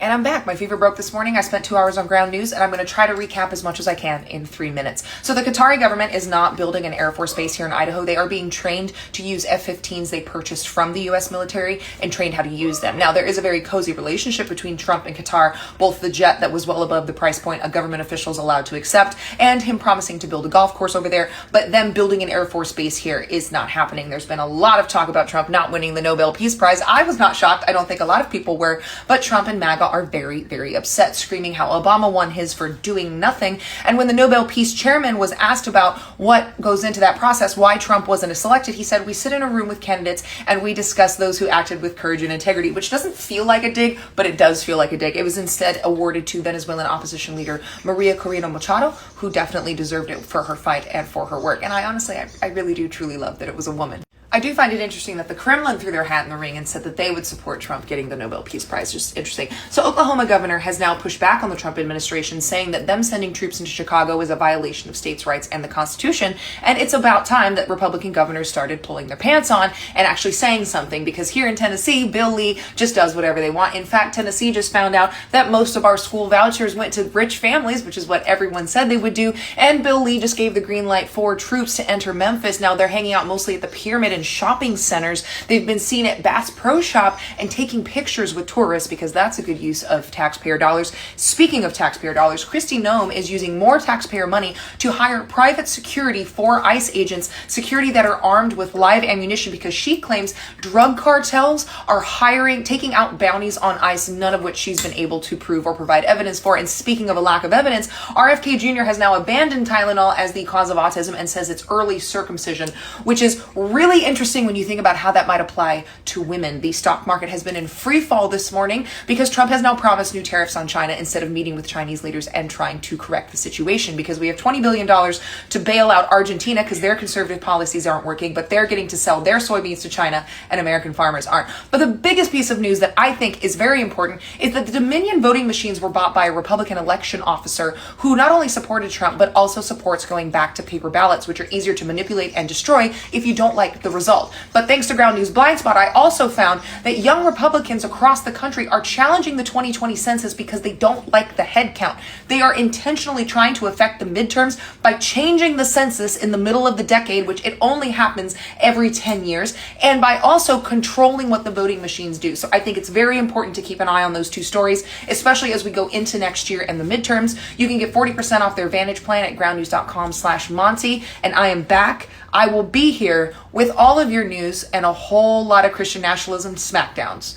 And I'm back. My fever broke this morning. I spent 2 hours on ground news, and I'm going to try to recap as much as I can in 3 minutes. So the Qatari government is not building an Air Force base here in Idaho. They are being trained to use F-15s they purchased from the U.S. military and trained how to use them. Now, there is a very cozy relationship between Trump and Qatar, both the jet that was well above the price point a government official is allowed to accept, and him promising to build a golf course over there. But them building an Air Force base here is not happening. There's been a lot of talk about Trump not winning the Nobel Peace Prize. I was not shocked. I don't think a lot of people were, but Trump and MAGA are very, very upset, screaming how Obama won his for doing nothing. And when the Nobel Peace chairman was asked about what goes into that process, why Trump wasn't selected, he said, "We sit in a room with candidates and we discuss those who acted with courage and integrity," which doesn't feel like a dig, but it does feel like a dig. It was instead awarded to Venezuelan opposition leader Maria Corina Machado, who definitely deserved it for her fight and for her work. And I honestly, I really do truly love that it was a woman. I do find it interesting that the Kremlin threw their hat in the ring and said that they would support Trump getting the Nobel Peace Prize. Just interesting. So Oklahoma governor has now pushed back on the Trump administration, saying that them sending troops into Chicago is a violation of states' rights and the Constitution. And it's about time that Republican governors started pulling their pants on and actually saying something, because here in Tennessee, Bill Lee just does whatever they want. In fact, Tennessee just found out that most of our school vouchers went to rich families, which is what everyone said they would do. And Bill Lee just gave the green light for troops to enter Memphis. Now they're hanging out mostly at the Pyramid and shopping centers. They've been seen at Bass Pro Shop and taking pictures with tourists, because that's a good use of taxpayer dollars. Speaking of taxpayer dollars, Kristi Noem is using more taxpayer money to hire private security for ICE agents, security that are armed with live ammunition, because she claims drug cartels are taking out bounties on ICE, none of which she's been able to prove or provide evidence for. And speaking of a lack of evidence, RFK Jr. has now abandoned Tylenol as the cause of autism and says it's early circumcision, which is really interesting when you think about how that might apply to women. The stock market has been in free fall this morning because Trump has now promised new tariffs on China instead of meeting with Chinese leaders and trying to correct the situation, because we have $20 billion to bail out Argentina because their conservative policies aren't working, but they're getting to sell their soybeans to China and American farmers aren't. But the biggest piece of news that I think is very important is that the Dominion voting machines were bought by a Republican election officer who not only supported Trump, but also supports going back to paper ballots, which are easier to manipulate and destroy if you don't like the result. But thanks to Ground News Blind Spot, I also found that young Republicans across the country are challenging the 2020 census because they don't like the head count. They are intentionally trying to affect the midterms by changing the census in the middle of the decade, which it only happens every 10 years, and by also controlling what the voting machines do. So I think it's very important to keep an eye on those two stories, especially as we go into next year and the midterms. You can get 40% off their Vantage plan at groundnews.com/Monte, and I am back. I will be here with all of your news and a whole lot of Christian nationalism smackdowns.